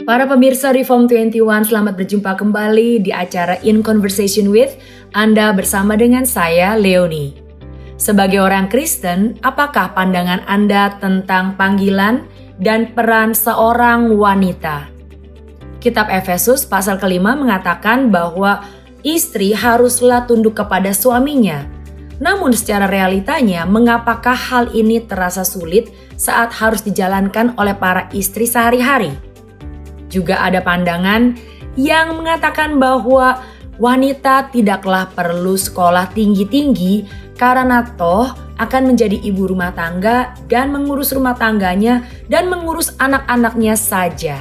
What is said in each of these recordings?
Para pemirsa Reform 21, selamat berjumpa kembali di acara In Conversation With. Anda bersama dengan saya, Leonie. Sebagai orang Kristen, apakah pandangan Anda tentang panggilan dan peran seorang wanita? Kitab Efesus pasal kelima mengatakan bahwa istri haruslah tunduk kepada suaminya. Namun secara realitanya, mengapakah hal ini terasa sulit saat harus dijalankan oleh para istri sehari-hari? Juga ada pandangan yang mengatakan bahwa wanita tidaklah perlu sekolah tinggi-tinggi karena toh akan menjadi ibu rumah tangga dan mengurus rumah tangganya dan mengurus anak-anaknya saja.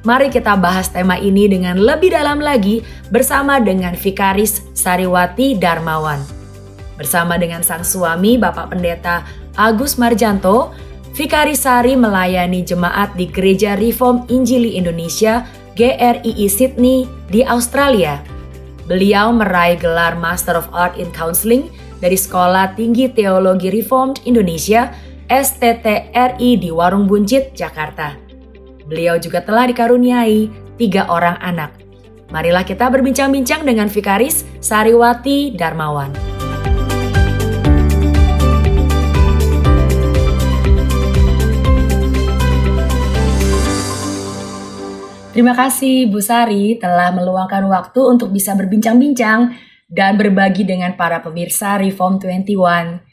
Mari kita bahas tema ini dengan lebih dalam lagi bersama dengan Vikaris Sariwati Darmawan. Bersama dengan sang suami Bapak Pendeta Agus Marjanto, Vikaris Sari melayani jemaat di Gereja Reform Injili Indonesia GRII Sydney di Australia. Beliau meraih gelar Master of Art in Counseling dari Sekolah Tinggi Teologi Reformed Indonesia STTRI di Warung Buncit, Jakarta. Beliau juga telah dikaruniai 3 orang anak. Marilah kita berbincang-bincang dengan Vikaris Sariwati Darmawan. Terima kasih Bu Sari telah meluangkan waktu untuk bisa berbincang-bincang dan berbagi dengan para pemirsa Reform 21.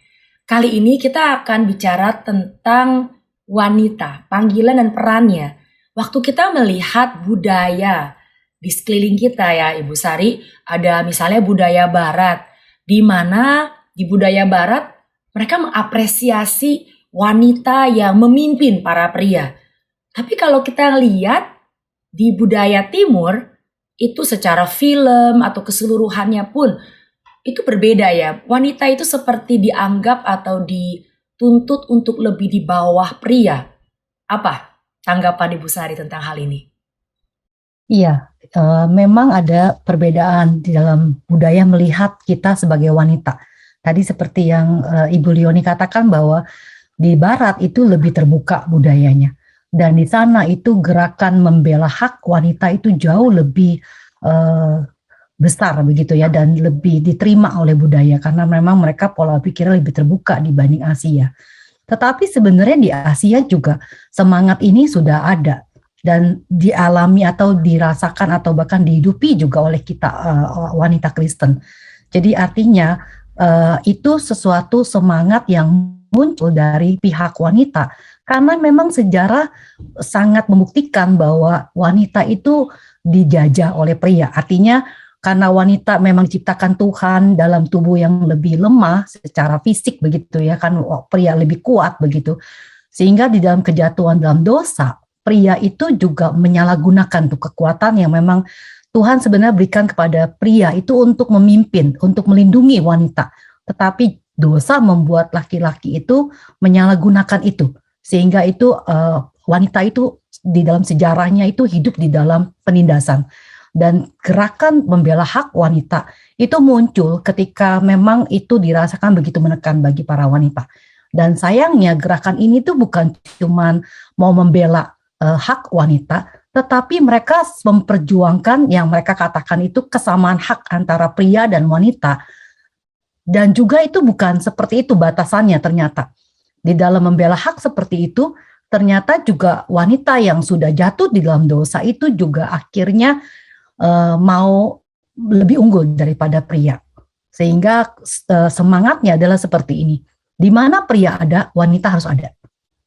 Kali ini kita akan bicara tentang wanita, panggilan dan perannya. Waktu kita melihat budaya di sekeliling kita ya Ibu Sari, ada misalnya budaya barat, di mana di budaya barat mereka mengapresiasi wanita yang memimpin para pria. Tapi kalau kita lihat di budaya timur, itu secara film atau keseluruhannya pun itu berbeda ya. Wanita itu seperti dianggap atau dituntut untuk lebih di bawah pria. Apa tanggapan Ibu Sari tentang hal ini? Iya, memang ada perbedaan di dalam budaya melihat kita sebagai wanita. Tadi seperti yang Ibu Leonie katakan bahwa di barat itu lebih terbuka budayanya. Dan di sana itu gerakan membela hak wanita itu jauh lebih besar begitu ya, dan lebih diterima oleh budaya karena memang mereka pola pikirnya lebih terbuka dibanding Asia. Tetapi sebenarnya di Asia juga semangat ini sudah ada dan dialami atau dirasakan atau bahkan dihidupi juga oleh kita wanita Kristen. Jadi artinya itu sesuatu semangat yang muncul dari pihak wanita. Karena memang sejarah sangat membuktikan bahwa wanita itu dijajah oleh pria. Artinya karena wanita memang ciptakan Tuhan dalam tubuh yang lebih lemah secara fisik begitu ya, kan pria lebih kuat begitu. Sehingga di dalam kejatuhan dalam dosa, pria itu juga menyalahgunakan tuh kekuatan yang memang Tuhan sebenarnya berikan kepada pria itu untuk memimpin, untuk melindungi wanita. Tetapi dosa membuat laki-laki itu menyalahgunakan itu. Sehingga itu wanita itu di dalam sejarahnya itu hidup di dalam penindasan. Dan gerakan membela hak wanita itu muncul ketika memang itu dirasakan begitu menekan bagi para wanita. Dan sayangnya gerakan ini tuh bukan cuma mau membela hak wanita, tetapi mereka memperjuangkan yang mereka katakan itu kesamaan hak antara pria dan wanita. Dan juga itu bukan seperti itu batasannya ternyata. Di dalam membela hak seperti itu, ternyata juga wanita yang sudah jatuh di dalam dosa itu juga akhirnya mau lebih unggul daripada pria. Sehingga semangatnya adalah seperti ini. Di mana pria ada, wanita harus ada.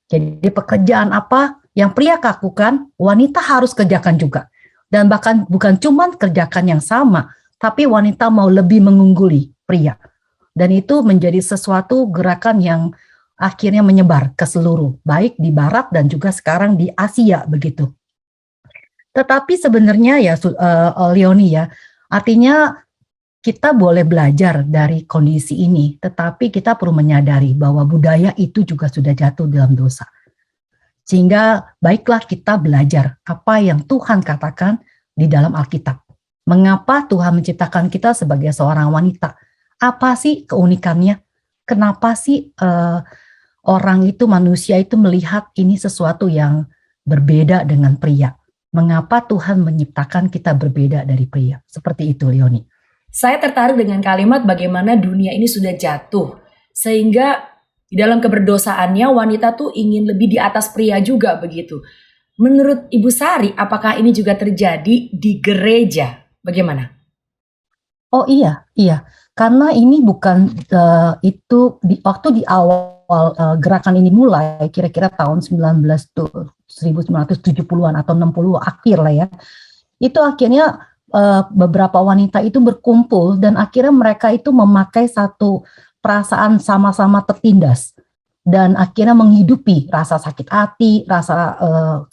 Jadi pekerjaan apa yang pria lakukan, wanita harus kerjakan juga. Dan bahkan bukan cuma kerjakan yang sama, tapi wanita mau lebih mengungguli pria. Dan itu menjadi sesuatu gerakan yang akhirnya menyebar ke seluruh, baik di barat dan juga sekarang di Asia begitu. Tetapi sebenarnya ya Leonie ya, artinya kita boleh belajar dari kondisi ini, tetapi kita perlu menyadari bahwa budaya itu juga sudah jatuh dalam dosa. Sehingga baiklah kita belajar apa yang Tuhan katakan di dalam Alkitab. Mengapa Tuhan menciptakan kita sebagai seorang wanita? Apa sih keunikannya? Kenapa sih orang itu, manusia itu melihat ini sesuatu yang berbeda dengan pria? Mengapa Tuhan menciptakan kita berbeda dari pria? Seperti itu, Leoni. Saya tertarik dengan kalimat bagaimana dunia ini sudah jatuh, sehingga di dalam keberdosaannya wanita tuh ingin lebih di atas pria juga begitu. Menurut Ibu Sari, apakah ini juga terjadi di gereja? Bagaimana? Oh iya, iya. Karena ini bukan itu waktu di awal gerakan ini mulai kira-kira tahun 1970-an atau 60 akhir lah ya. Itu akhirnya beberapa wanita itu berkumpul dan akhirnya mereka itu memakai satu perasaan sama-sama tertindas dan akhirnya menghidupi rasa sakit hati, rasa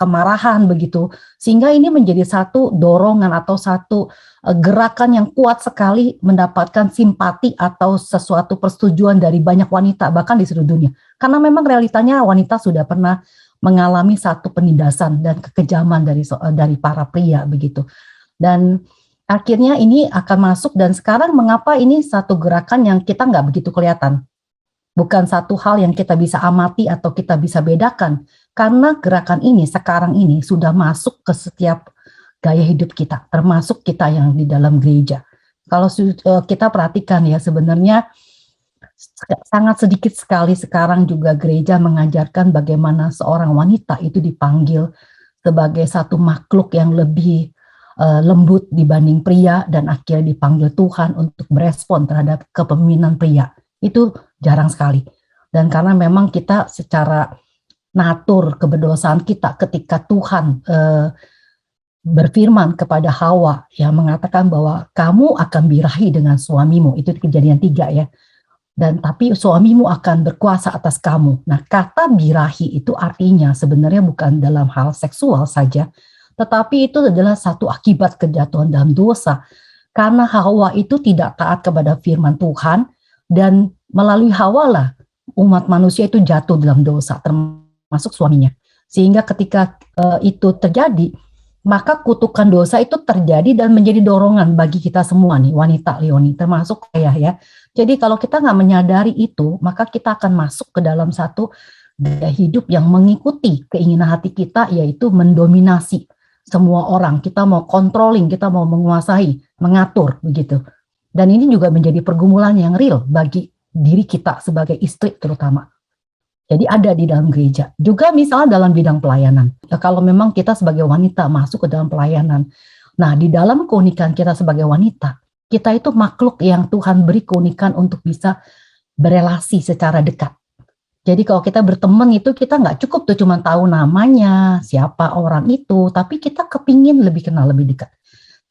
kemarahan begitu, sehingga ini menjadi satu dorongan atau satu gerakan yang kuat sekali mendapatkan simpati atau sesuatu persetujuan dari banyak wanita bahkan di seluruh dunia, karena memang realitanya wanita sudah pernah mengalami satu penindasan dan kekejaman dari para pria begitu. Dan akhirnya ini akan masuk, dan sekarang mengapa ini satu gerakan yang kita nggak begitu kelihatan, bukan satu hal yang kita bisa amati atau kita bisa bedakan, karena gerakan ini sekarang ini sudah masuk ke setiap gaya hidup kita, termasuk kita yang di dalam gereja. Kalau kita perhatikan ya, sebenarnya sangat sedikit sekali sekarang juga gereja mengajarkan bagaimana seorang wanita itu dipanggil sebagai satu makhluk yang lebih lembut dibanding pria, dan akhirnya dipanggil Tuhan untuk berespon terhadap kepemimpinan pria. Itu jarang sekali. Dan karena memang kita secara natur keberdosaan kita ketika Tuhan berfirman kepada Hawa yang mengatakan bahwa kamu akan birahi dengan suamimu, itu Kejadian 3 ya. Dan tapi suamimu akan berkuasa atas kamu. Nah, kata birahi itu artinya sebenarnya bukan dalam hal seksual saja, tetapi itu adalah satu akibat kejatuhan dalam dosa. Karena Hawa itu tidak taat kepada firman Tuhan, dan melalui Hawa lah umat manusia itu jatuh dalam dosa, termasuk suaminya. Sehingga ketika itu terjadi, maka kutukan dosa itu terjadi dan menjadi dorongan bagi kita semua nih, wanita Leoni, termasuk saya ya. Jadi kalau kita nggak menyadari itu, maka kita akan masuk ke dalam satu gaya hidup yang mengikuti keinginan hati kita, yaitu mendominasi semua orang. Kita mau controlling, kita mau menguasai, mengatur begitu. Dan ini juga menjadi pergumulan yang real bagi diri kita sebagai istri terutama. Jadi ada di dalam gereja. Juga misalnya dalam bidang pelayanan. Ya, kalau memang kita sebagai wanita masuk ke dalam pelayanan. Nah, di dalam keunikan kita sebagai wanita, kita itu makhluk yang Tuhan beri keunikan untuk bisa berelasi secara dekat. Jadi kalau kita berteman itu kita nggak cukup tuh cuma tahu namanya, siapa orang itu, tapi kita kepingin lebih kenal lebih dekat.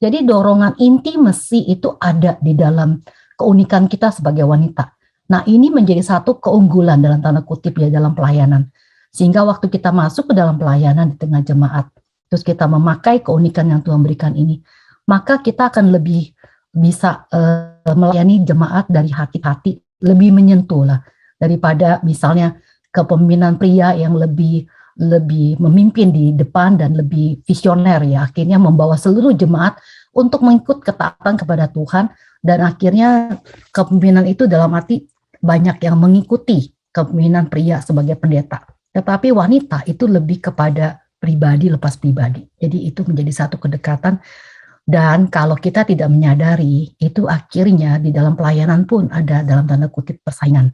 Jadi dorongan intimasi itu ada di dalam keunikan kita sebagai wanita. Nah, ini menjadi satu keunggulan dalam tanda kutip ya dalam pelayanan. Sehingga waktu kita masuk ke dalam pelayanan di tengah jemaat, terus kita memakai keunikan yang Tuhan berikan ini, maka kita akan lebih bisa melayani jemaat dari hati-hati, lebih menyentuh lah daripada misalnya kepemimpinan pria yang lebih memimpin di depan dan lebih visioner ya, akhirnya membawa seluruh jemaat untuk mengikut ketaatan kepada Tuhan, dan akhirnya kepemimpinan itu dalam arti banyak yang mengikuti kepemimpinan pria sebagai pendeta. Tetapi wanita itu lebih kepada pribadi lepas pribadi. Jadi itu menjadi satu kedekatan, dan kalau kita tidak menyadari, itu akhirnya di dalam pelayanan pun ada dalam tanda kutip persaingan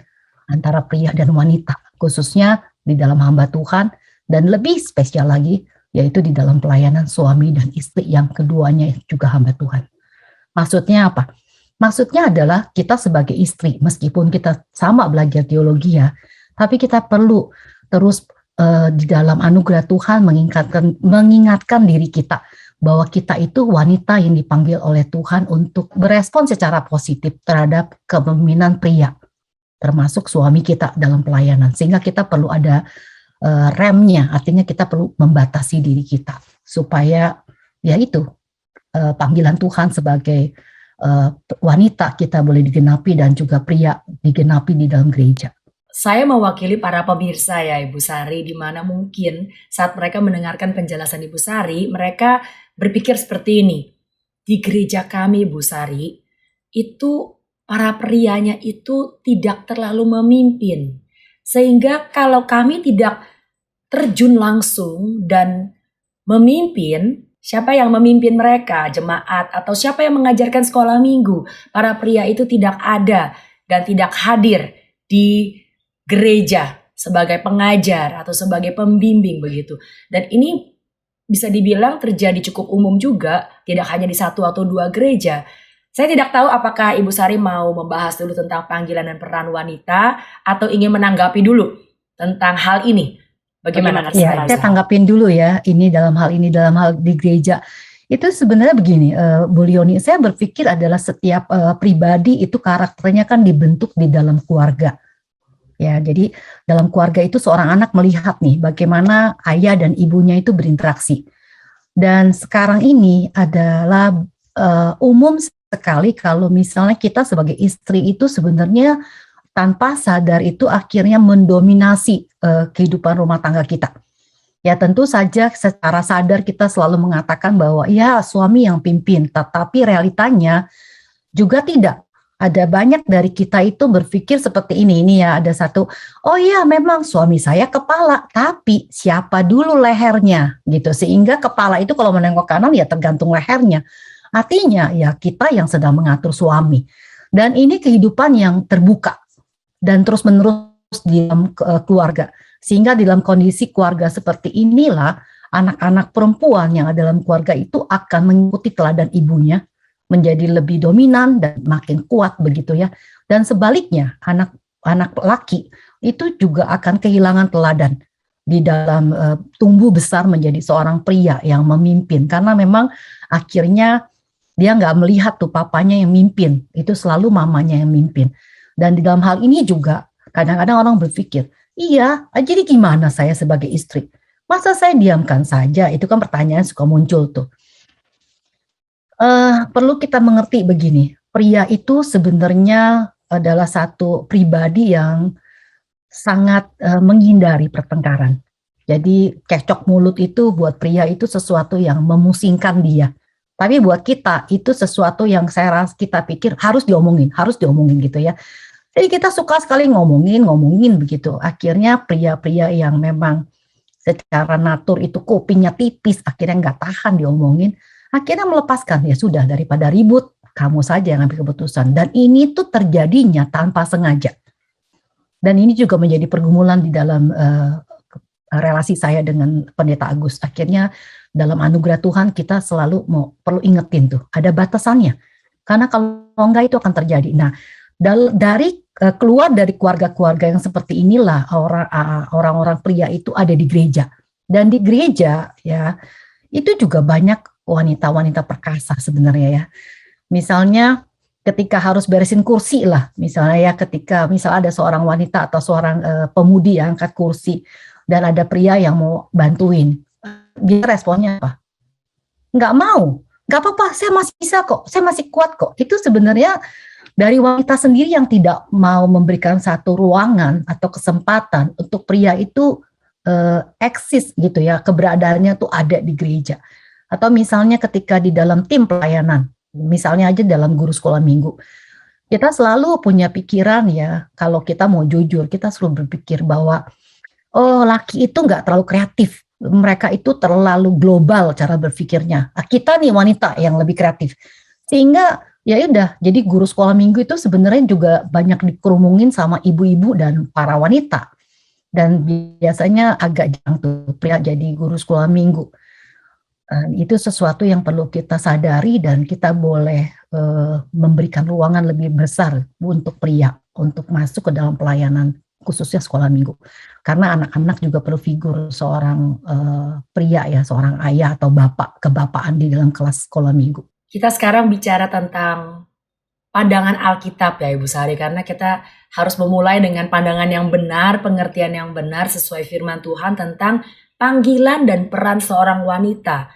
antara pria dan wanita, khususnya di dalam hamba Tuhan, dan lebih spesial lagi, yaitu di dalam pelayanan suami dan istri yang keduanya juga hamba Tuhan. Maksudnya apa? Maksudnya adalah kita sebagai istri, meskipun kita sama belajar teologi ya, tapi kita perlu terus di dalam anugerah Tuhan mengingatkan diri kita bahwa kita itu wanita yang dipanggil oleh Tuhan untuk berespon secara positif terhadap kepemimpinan pria, termasuk suami kita dalam pelayanan. Sehingga kita perlu ada remnya, artinya kita perlu membatasi diri kita supaya ya itu panggilan Tuhan sebagai wanita kita boleh digenapi dan juga pria digenapi di dalam gereja. Saya mewakili para pemirsa ya Ibu Sari, di mana mungkin saat mereka mendengarkan penjelasan Ibu Sari, mereka berpikir seperti ini. Di gereja kami Ibu Sari, itu para prianya itu tidak terlalu memimpin. Sehingga kalau kami tidak terjun langsung dan memimpin, Siapa yang memimpin mereka, jemaat, atau siapa yang mengajarkan sekolah minggu? Para pria itu tidak ada dan tidak hadir di gereja sebagai pengajar atau sebagai pembimbing begitu. Dan ini bisa dibilang terjadi cukup umum juga, tidak hanya di satu atau dua gereja. Saya tidak tahu apakah Ibu Sari mau membahas dulu tentang panggilan dan peran wanita atau ingin menanggapi dulu tentang hal ini. Bagaimana? Ya, saya tanggapin dulu ya, dalam hal di gereja. Itu sebenarnya begini, Bu Lioni, saya berpikir adalah setiap pribadi itu karakternya kan dibentuk di dalam keluarga. Ya, jadi dalam keluarga itu seorang anak melihat nih bagaimana ayah dan ibunya itu berinteraksi. Dan sekarang ini adalah umum sekali kalau misalnya kita sebagai istri itu sebenarnya tanpa sadar itu akhirnya mendominasi kehidupan rumah tangga kita. Ya tentu saja secara sadar kita selalu mengatakan bahwa ya suami yang pimpin, tetapi realitanya juga tidak. Ada banyak dari kita itu berpikir seperti ini ya ada satu, oh iya memang suami saya kepala, tapi siapa dulu lehernya gitu, sehingga kepala itu kalau menengok kanan ya tergantung lehernya. Artinya ya kita yang sedang mengatur suami. Dan ini kehidupan yang terbuka dan terus-menerus di dalam keluarga. Sehingga di dalam kondisi keluarga seperti inilah, anak-anak perempuan yang ada dalam keluarga itu akan mengikuti teladan ibunya, menjadi lebih dominan dan makin kuat begitu ya. Dan sebaliknya, anak laki itu juga akan kehilangan teladan di dalam tumbuh besar menjadi seorang pria yang memimpin. Karena memang akhirnya dia nggak melihat tuh papanya yang mimpin, itu selalu mamanya yang mimpin. Dan di dalam hal ini juga kadang-kadang orang berpikir, iya, jadi gimana saya sebagai istri? Masa saya diamkan saja? Itu kan pertanyaan suka muncul tuh. Perlu kita mengerti begini, pria itu sebenarnya adalah satu pribadi yang sangat menghindari pertengkaran. Jadi cekcok mulut itu buat pria itu sesuatu yang memusingkan dia. Tapi buat kita itu sesuatu yang kita pikir harus diomongin gitu ya. Jadi kita suka sekali ngomongin begitu. Akhirnya pria-pria yang memang secara natur itu kupingnya tipis, akhirnya nggak tahan diomongin, akhirnya melepaskan, ya sudah daripada ribut, kamu saja yang ambil keputusan. Dan ini tuh terjadinya tanpa sengaja. Dan ini juga menjadi pergumulan di dalam relasi saya dengan Pendeta Agus. Akhirnya dalam anugerah Tuhan kita selalu perlu ingetin tuh, ada batasannya. Karena kalau enggak itu akan terjadi. Nah, keluar dari keluarga-keluarga yang seperti inilah orang-orang pria itu ada di gereja. Dan di gereja ya itu juga banyak wanita-wanita perkasa sebenarnya ya. Misalnya ketika harus beresin kursi lah, misalnya ya ketika ada seorang wanita atau seorang pemudi yang angkat kursi dan ada pria yang mau bantuin, dia responnya apa? Nggak mau, nggak apa-apa, saya masih bisa kok, saya masih kuat kok. Itu sebenarnya dari wanita sendiri yang tidak mau memberikan satu ruangan atau kesempatan untuk pria itu eksis gitu ya, keberadaannya tuh ada di gereja. Atau misalnya ketika di dalam tim pelayanan, misalnya aja dalam guru sekolah minggu, kita selalu punya pikiran ya, kalau kita mau jujur, kita selalu berpikir bahwa oh laki itu nggak terlalu kreatif, mereka itu terlalu global cara berpikirnya. Kita nih wanita yang lebih kreatif, sehingga ya udah, jadi guru sekolah minggu itu sebenarnya juga banyak dikerumungin sama ibu-ibu dan para wanita. Dan biasanya agak jarang tuh pria jadi guru sekolah minggu. Itu sesuatu yang perlu kita sadari dan kita boleh memberikan ruangan lebih besar untuk pria untuk masuk ke dalam pelayanan khususnya sekolah minggu. Karena anak-anak juga perlu figur seorang pria ya, seorang ayah atau bapak, kebapaan di dalam kelas sekolah minggu. Kita sekarang bicara tentang pandangan Alkitab ya Ibu Sari, karena kita harus memulai dengan pandangan yang benar, pengertian yang benar sesuai firman Tuhan tentang panggilan dan peran seorang wanita.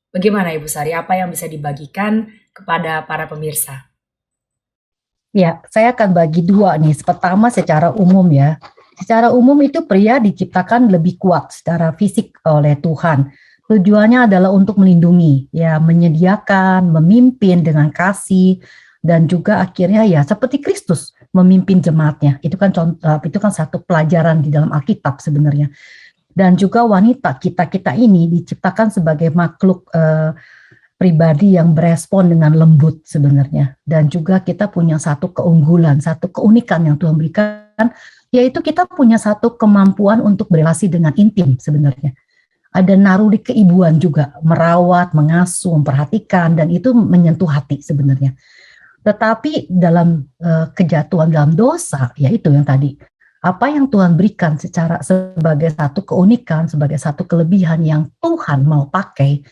Bagaimana Ibu Sari, apa yang bisa dibagikan kepada para pemirsa? Ya, saya akan bagi dua nih. Pertama secara umum ya. Secara umum itu pria diciptakan lebih kuat secara fisik oleh Tuhan. Tujuannya adalah untuk melindungi, ya menyediakan, memimpin dengan kasih, dan juga akhirnya ya seperti Kristus memimpin jemaatnya. Itu kan satu pelajaran di dalam Alkitab sebenarnya. Dan juga wanita, kita ini diciptakan sebagai makhluk pribadi yang berespon dengan lembut sebenarnya. Dan juga kita punya satu keunggulan, satu keunikan yang Tuhan berikan, yaitu kita punya satu kemampuan untuk berelasi dengan intim sebenarnya. Ada naluri keibuan juga, merawat, mengasuh, memperhatikan, dan itu menyentuh hati sebenarnya. Tetapi dalam kejatuhan, dalam dosa, yaitu yang tadi, apa yang Tuhan berikan sebagai satu keunikan, sebagai satu kelebihan yang Tuhan mau pakai,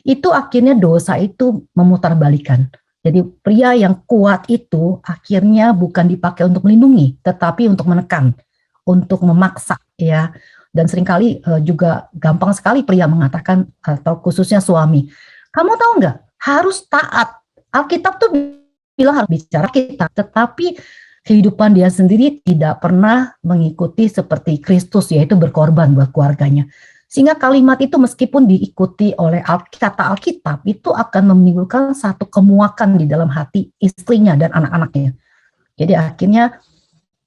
itu akhirnya dosa itu memutarbalikan. Jadi pria yang kuat itu akhirnya bukan dipakai untuk melindungi, tetapi untuk menekan, untuk memaksa, ya. Dan seringkali juga gampang sekali pria mengatakan, atau khususnya suami, kamu tahu nggak, harus taat. Alkitab tuh bilang harus bicara kita, tetapi kehidupan dia sendiri tidak pernah mengikuti seperti Kristus, yaitu berkorban buat keluarganya. Sehingga kalimat itu meskipun diikuti oleh kata Alkitab, itu akan menimbulkan satu kemuakan di dalam hati istrinya dan anak-anaknya. Jadi akhirnya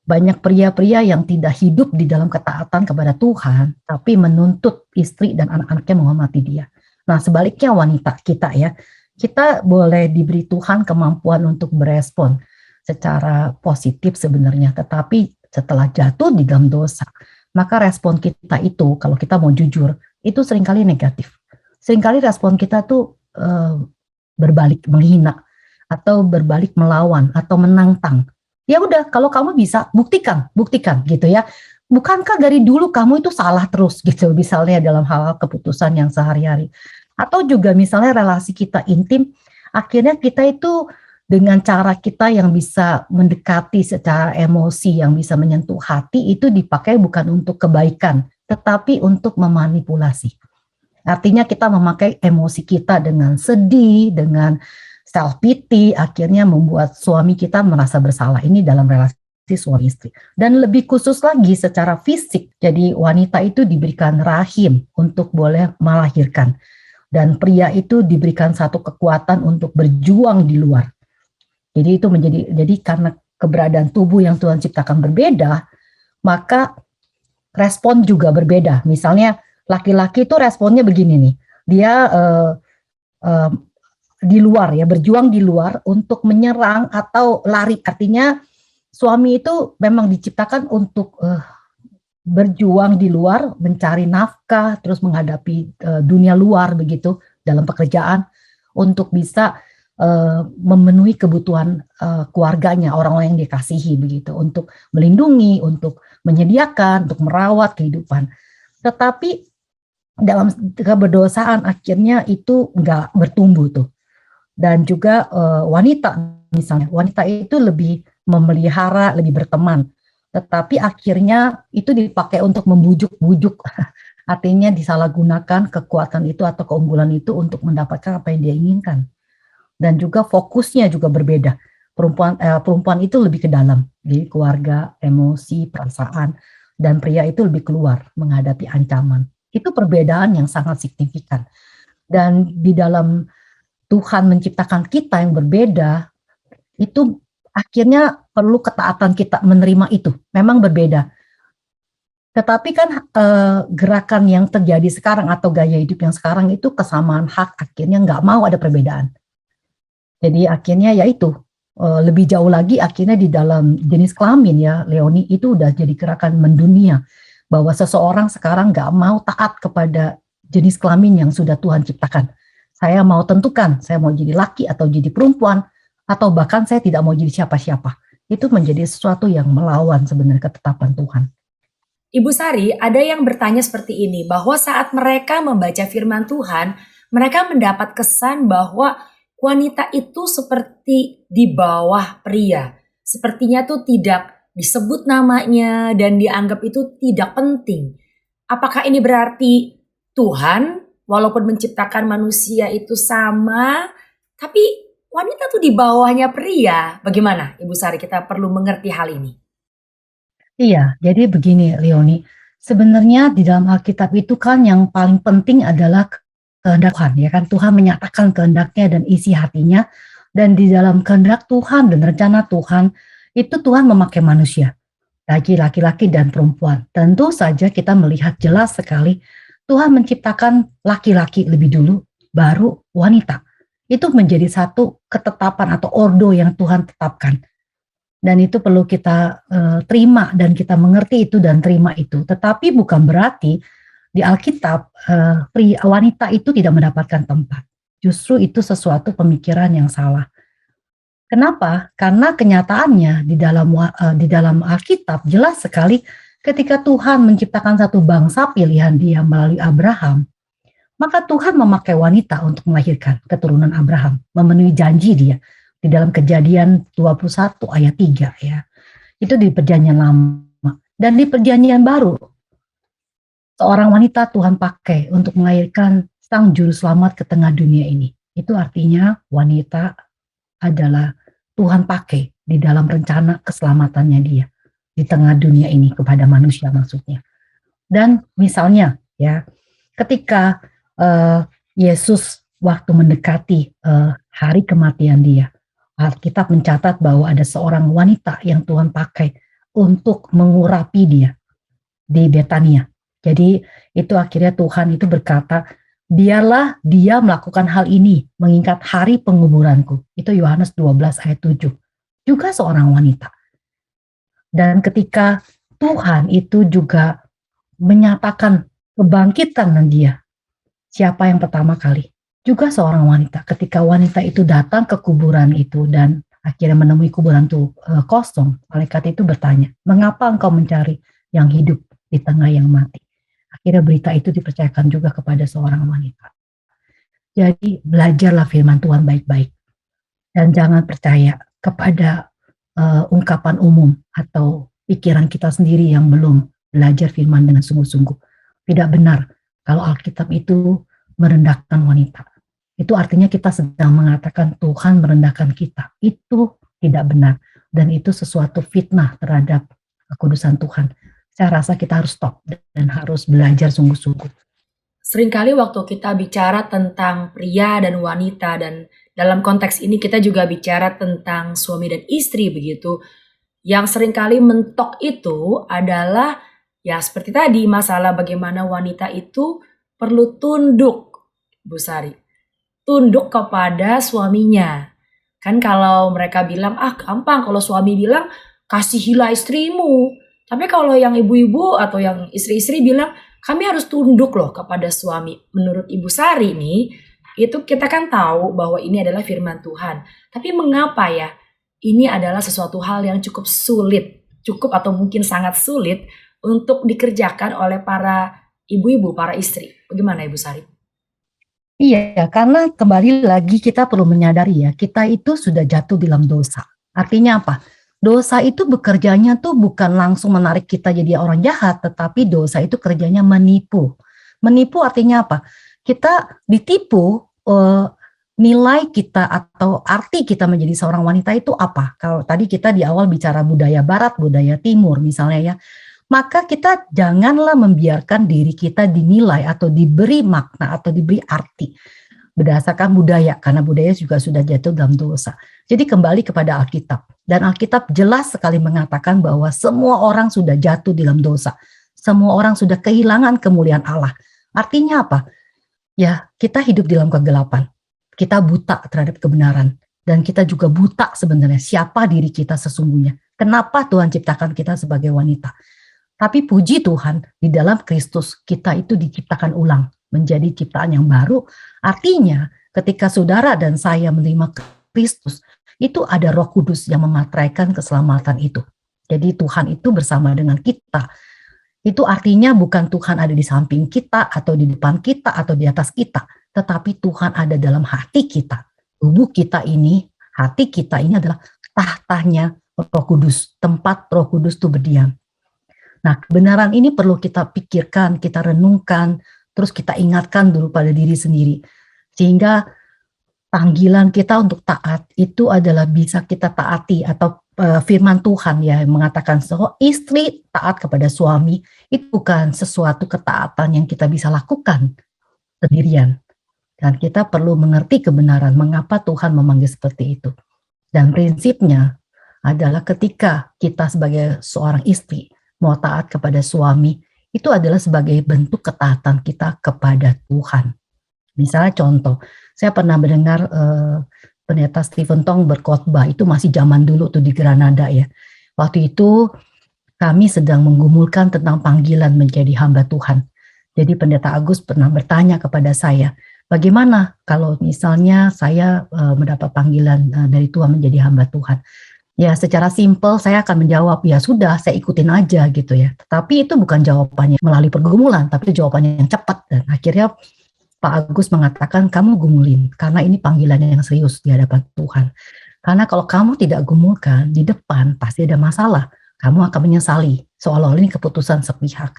banyak pria-pria yang tidak hidup di dalam ketaatan kepada Tuhan, tapi menuntut istri dan anak-anaknya menghormati dia. Nah sebaliknya wanita kita ya, kita boleh diberi Tuhan kemampuan untuk berespon secara positif sebenarnya, tetapi setelah jatuh di dalam dosa, maka respon kita itu, kalau kita mau jujur, itu seringkali negatif. Seringkali respon kita tuh berbalik menghina, atau berbalik melawan, atau menantang. Ya udah, kalau kamu bisa, buktikan gitu ya. Bukankah dari dulu kamu itu salah terus gitu, misalnya dalam hal keputusan yang sehari-hari. Atau juga misalnya relasi kita intim, akhirnya kita itu dengan cara kita yang bisa mendekati secara emosi, yang bisa menyentuh hati, itu dipakai bukan untuk kebaikan, tetapi untuk memanipulasi. Artinya kita memakai emosi kita dengan sedih, dengan self pity, akhirnya membuat suami kita merasa bersalah. Ini dalam relasi suami istri. Dan lebih khusus lagi secara fisik, jadi wanita itu diberikan rahim untuk boleh melahirkan. Dan pria itu diberikan satu kekuatan untuk berjuang di luar. Jadi itu jadi karena keberadaan tubuh yang Tuhan ciptakan berbeda, maka respon juga berbeda. Misalnya laki-laki itu responnya begini nih, dia di luar ya, berjuang di luar untuk menyerang atau lari. Artinya suami itu memang diciptakan untuk berjuang di luar, mencari nafkah, terus menghadapi dunia luar begitu dalam pekerjaan untuk bisa memenuhi kebutuhan keluarganya, orang-orang yang dikasihi begitu, untuk melindungi, untuk menyediakan, untuk merawat kehidupan. Tetapi dalam keberdosaan akhirnya itu enggak bertumbuh tuh. Dan juga wanita misalnya, wanita itu lebih memelihara, lebih berteman. Tetapi akhirnya itu dipakai untuk membujuk-bujuk. Artinya disalahgunakan kekuatan itu atau keunggulan itu untuk mendapatkan apa yang dia inginkan. Dan juga fokusnya juga berbeda. Perempuan itu lebih ke dalam, jadi keluarga, emosi, perasaan, dan pria itu lebih keluar menghadapi ancaman. Itu perbedaan yang sangat signifikan. Dan di dalam Tuhan menciptakan kita yang berbeda, itu akhirnya perlu ketaatan kita menerima itu. Memang berbeda. Tetapi kan gerakan yang terjadi sekarang atau gaya hidup yang sekarang itu kesamaan hak, akhirnya nggak mau ada perbedaan. Jadi akhirnya yaitu lebih jauh lagi akhirnya di dalam jenis kelamin ya, Leoni, itu udah jadi gerakan mendunia bahwa seseorang sekarang nggak mau taat kepada jenis kelamin yang sudah Tuhan ciptakan. Saya mau tentukan, saya mau jadi laki atau jadi perempuan, atau bahkan saya tidak mau jadi siapa-siapa. Itu menjadi sesuatu yang melawan sebenarnya ketetapan Tuhan. Ibu Sari, ada yang bertanya seperti ini, bahwa saat mereka membaca firman Tuhan, mereka mendapat kesan bahwa wanita itu seperti di bawah pria. Sepertinya tuh tidak disebut namanya dan dianggap itu tidak penting. Apakah ini berarti Tuhan walaupun menciptakan manusia itu sama, tapi wanita tuh di bawahnya pria? Bagaimana Ibu Sari, kita perlu mengerti hal ini? Iya, jadi begini Leoni, sebenarnya di dalam Alkitab itu kan yang paling penting adalah kehendak Tuhan, ya kan? Tuhan menyatakan kehendaknya dan isi hatinya, dan di dalam kehendak Tuhan dan rencana Tuhan itu Tuhan memakai manusia. bagi laki-laki dan perempuan. Tentu saja kita melihat jelas sekali Tuhan menciptakan laki-laki lebih dulu, baru wanita. Itu menjadi satu ketetapan atau ordo yang Tuhan tetapkan. Dan itu perlu kita terima dan kita mengerti itu dan terima itu. Tetapi bukan berarti di Alkitab wanita itu tidak mendapatkan tempat. Justru itu sesuatu pemikiran yang salah. Kenapa? Karena kenyataannya di dalam Alkitab jelas sekali ketika Tuhan menciptakan satu bangsa pilihan Dia melalui Abraham, maka Tuhan memakai wanita untuk melahirkan keturunan Abraham, memenuhi janji Dia di dalam Kejadian 21 ayat 3 ya. Itu di Perjanjian Lama. Dan di Perjanjian Baru, seorang wanita Tuhan pakai untuk melahirkan Sang Juru Selamat ke tengah dunia ini. Itu artinya wanita adalah Tuhan pakai di dalam rencana keselamatannya Dia di tengah dunia ini kepada manusia maksudnya. Dan misalnya ya, ketika Yesus waktu mendekati hari kematian Dia, Alkitab mencatat bahwa ada seorang wanita yang Tuhan pakai untuk mengurapi Dia di Betania. Jadi itu akhirnya Tuhan itu berkata, biarlah Dia melakukan hal ini mengingat hari penguburanku. Itu Yohanes 12 ayat 7. Juga seorang wanita. Dan ketika Tuhan itu juga menyatakan kebangkitan Dia, siapa yang pertama kali? Juga seorang wanita. Ketika wanita itu datang ke kuburan itu dan akhirnya menemui kuburan itu kosong, malaikat itu bertanya, mengapa engkau mencari yang hidup di tengah yang mati? Akhirnya berita itu dipercayakan juga kepada seorang wanita. Jadi belajarlah firman Tuhan baik-baik. Dan jangan percaya kepada ungkapan umum atau pikiran kita sendiri yang belum belajar firman dengan sungguh-sungguh. Tidak benar kalau Alkitab itu merendahkan wanita. Itu artinya kita sedang mengatakan Tuhan merendahkan kita. Itu tidak benar. Dan itu sesuatu fitnah terhadap kekudusan Tuhan. Saya rasa kita harus stop dan harus belajar sungguh-sungguh. Seringkali waktu kita bicara tentang pria dan wanita, dan dalam konteks ini kita juga bicara tentang suami dan istri begitu, yang seringkali mentok itu adalah ya seperti tadi, masalah bagaimana wanita itu perlu tunduk, Bu Sari. Tunduk kepada suaminya. Kan kalau mereka bilang, gampang kalau suami bilang, kasihilah istrimu. Tapi kalau yang ibu-ibu atau yang istri-istri bilang, kami harus tunduk loh kepada suami. Menurut Ibu Sari nih, itu kita kan tahu bahwa ini adalah firman Tuhan. Tapi mengapa ya, ini adalah sesuatu hal yang cukup sulit, cukup atau mungkin sangat sulit untuk dikerjakan oleh para ibu-ibu, para istri. Bagaimana Ibu Sari? Iya, karena kembali lagi kita perlu menyadari ya, kita itu sudah jatuh dalam dosa. Artinya apa? Dosa itu bekerjanya tuh bukan langsung menarik kita jadi orang jahat, tetapi dosa itu kerjanya menipu. Menipu artinya apa? Kita ditipu, nilai kita atau arti kita menjadi seorang wanita itu apa? Kalau tadi kita di awal bicara budaya barat, budaya timur misalnya ya, maka kita janganlah membiarkan diri kita dinilai atau diberi makna atau diberi arti berdasarkan budaya, karena budaya juga sudah jatuh dalam dosa. Jadi kembali kepada Alkitab, dan Alkitab jelas sekali mengatakan bahwa semua orang sudah jatuh dalam dosa, semua orang sudah kehilangan kemuliaan Allah. Artinya apa? Ya, kita hidup dalam kegelapan, kita buta terhadap kebenaran, dan kita juga buta sebenarnya siapa diri kita sesungguhnya. Kenapa Tuhan ciptakan kita sebagai wanita? Tapi puji Tuhan, di dalam Kristus kita itu diciptakan ulang, menjadi ciptaan yang baru. Artinya ketika saudara dan saya menerima Kristus, itu ada Roh Kudus yang memateraikan keselamatan itu. Jadi Tuhan itu bersama dengan kita. Itu artinya bukan Tuhan ada di samping kita, atau di depan kita, atau di atas kita. Tetapi Tuhan ada dalam hati kita. Tubuh kita ini, hati kita ini adalah tahtanya Roh Kudus. Tempat Roh Kudus itu berdiam. Nah, kebenaran ini perlu kita pikirkan, kita renungkan, terus kita ingatkan dulu pada diri sendiri. Sehingga panggilan kita untuk taat itu adalah bisa kita taati, atau firman Tuhan ya mengatakan istri taat kepada suami, itu bukan sesuatu ketaatan yang kita bisa lakukan sendirian. Dan kita perlu mengerti kebenaran mengapa Tuhan memanggil seperti itu. Dan prinsipnya adalah ketika kita sebagai seorang istri mau taat kepada suami, itu adalah sebagai bentuk ketaatan kita kepada Tuhan. Misalnya contoh, saya pernah mendengar Pendeta Stephen Tong berkhotbah, itu masih zaman dulu tuh di Granada ya. Waktu itu kami sedang menggumulkan tentang panggilan menjadi hamba Tuhan. Jadi Pendeta Agus pernah bertanya kepada saya, bagaimana kalau misalnya saya mendapat panggilan dari Tuhan menjadi hamba Tuhan? Ya secara simpel saya akan menjawab, ya sudah saya ikutin aja gitu ya. Tetapi itu bukan jawabannya melalui pergumulan, tapi jawabannya yang cepat. Dan akhirnya Pak Agus mengatakan, kamu gumulin, karena ini panggilan yang serius di hadapan Tuhan. Karena kalau kamu tidak gumulkan, di depan pasti ada masalah. Kamu akan menyesali, seolah-olah ini keputusan sepihak.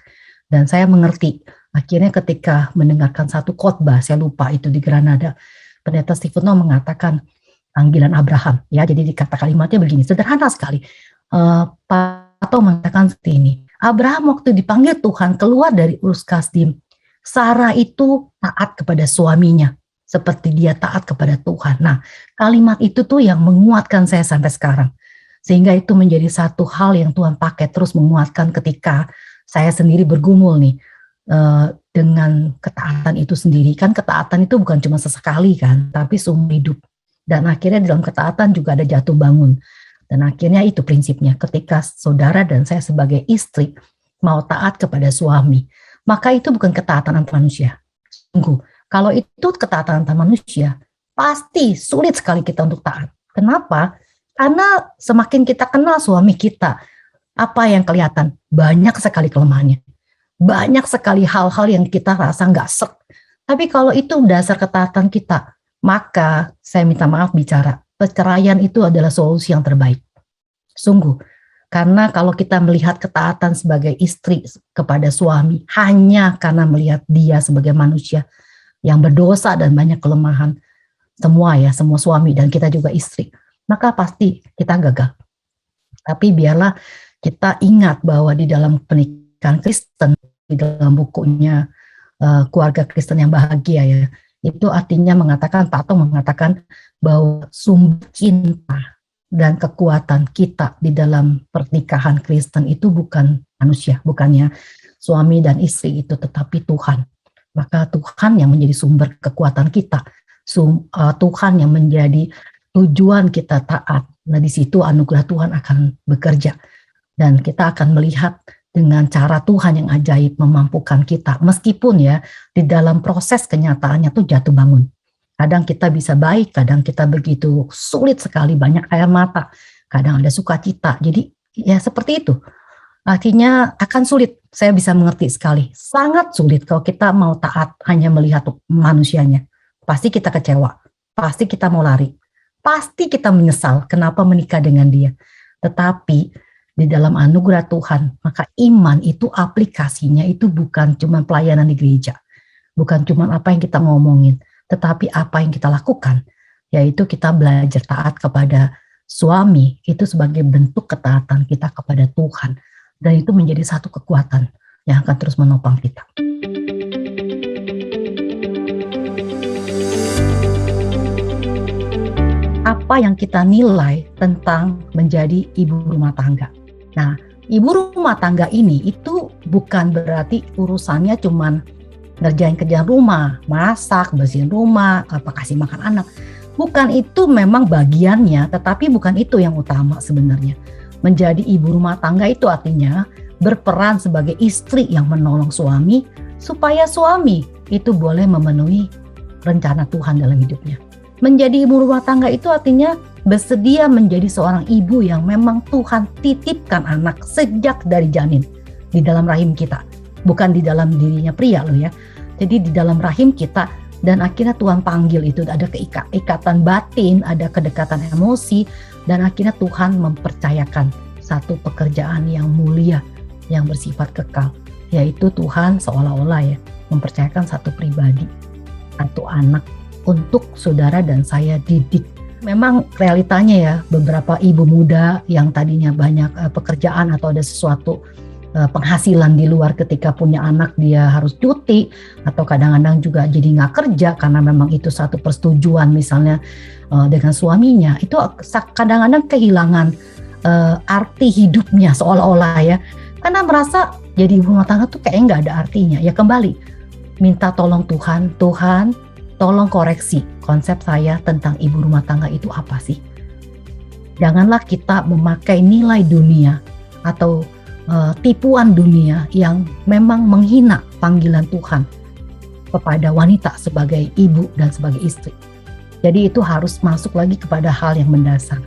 Dan saya mengerti, akhirnya ketika mendengarkan satu khotbah, saya lupa itu di Granada, Pendeta Stephen Tong mengatakan, panggilan Abraham, ya. Jadi dikata kalimatnya begini, sederhana sekali. Pak Tong mengatakan seperti ini. Abraham waktu dipanggil Tuhan keluar dari Ur Kasdim, Sarah itu taat kepada suaminya, seperti dia taat kepada Tuhan. Nah, kalimat itu tuh yang menguatkan saya sampai sekarang. Sehingga itu menjadi satu hal yang Tuhan pakai terus menguatkan ketika saya sendiri bergumul nih dengan ketaatan itu sendiri. Kan ketaatan itu bukan cuma sesekali kan, tapi seumur hidup. Dan akhirnya dalam ketaatan juga ada jatuh bangun. Dan akhirnya itu prinsipnya, ketika saudara dan saya sebagai istri mau taat kepada suami, maka itu bukan ketaatan antar manusia. Sungguh, kalau itu ketaatan antar manusia, pasti sulit sekali kita untuk taat. Kenapa? Karena semakin kita kenal suami kita, apa yang kelihatan? Banyak sekali kelemahannya. Banyak sekali hal-hal yang kita rasa nggak sek. Tapi kalau itu dasar ketaatan kita, maka saya minta maaf bicara, perceraian itu adalah solusi yang terbaik. Sungguh, karena kalau kita melihat ketaatan sebagai istri kepada suami hanya karena melihat dia sebagai manusia yang berdosa dan banyak kelemahan, semua suami dan kita juga istri, maka pasti kita gagal. Tapi biarlah kita ingat bahwa di dalam pernikahan Kristen, di dalam bukunya Keluarga Kristen yang Bahagia ya, itu artinya mengatakan, Pak Tong mengatakan bahwa sumber cinta dan kekuatan kita di dalam pernikahan Kristen itu bukan manusia, bukannya suami dan istri itu, tetapi Tuhan. Maka Tuhan yang menjadi sumber kekuatan kita, Tuhan yang menjadi tujuan kita taat. Nah di situ anugerah Tuhan akan bekerja dan kita akan melihat dengan cara Tuhan yang ajaib memampukan kita. Meskipun ya di dalam proses kenyataannya tuh jatuh bangun. Kadang kita bisa baik, kadang kita begitu sulit sekali, banyak air mata. Kadang ada sukacita. Jadi ya seperti itu. Artinya akan sulit, saya bisa mengerti sekali. Sangat sulit kalau kita mau taat hanya melihat manusianya. Pasti kita kecewa, pasti kita mau lari. Pasti kita menyesal kenapa menikah dengan dia. Tetapi di dalam anugerah Tuhan, maka iman itu aplikasinya itu bukan cuma pelayanan di gereja, bukan cuma apa yang kita ngomongin, tetapi apa yang kita lakukan, yaitu kita belajar taat kepada suami, itu sebagai bentuk ketaatan kita kepada Tuhan, dan itu menjadi satu kekuatan yang akan terus menopang kita. Apa yang kita nilai tentang menjadi ibu rumah tangga? Nah, ibu rumah tangga ini itu bukan berarti urusannya cuman ngerjain kerjaan rumah, masak, bersihin rumah, kasih makan anak. Bukan itu memang bagiannya, tetapi bukan itu yang utama sebenarnya. Menjadi ibu rumah tangga itu artinya berperan sebagai istri yang menolong suami, supaya suami itu boleh memenuhi rencana Tuhan dalam hidupnya. Menjadi ibu rumah tangga itu artinya bersedia menjadi seorang ibu yang memang Tuhan titipkan anak sejak dari janin di dalam rahim kita, bukan di dalam dirinya pria loh ya. Jadi di dalam rahim kita, dan akhirnya Tuhan panggil itu ada ikatan batin, ada kedekatan emosi, dan akhirnya Tuhan mempercayakan satu pekerjaan yang mulia yang bersifat kekal, yaitu Tuhan seolah-olah ya mempercayakan satu pribadi, satu anak untuk saudara dan saya didik. Memang realitanya ya, beberapa ibu muda yang tadinya banyak pekerjaan atau ada sesuatu penghasilan di luar, ketika punya anak dia harus cuti atau kadang-kadang juga jadi nggak kerja karena memang itu satu persetujuan misalnya dengan suaminya, itu kadang-kadang kehilangan arti hidupnya seolah-olah ya, karena merasa jadi ibu rumah tangga tuh kayaknya nggak ada artinya. Ya kembali minta tolong Tuhan, Tuhan tolong koreksi konsep saya tentang ibu rumah tangga itu apa sih. Janganlah kita memakai nilai dunia atau tipuan dunia yang memang menghina panggilan Tuhan kepada wanita sebagai ibu dan sebagai istri. Jadi itu harus masuk lagi kepada hal yang mendasar.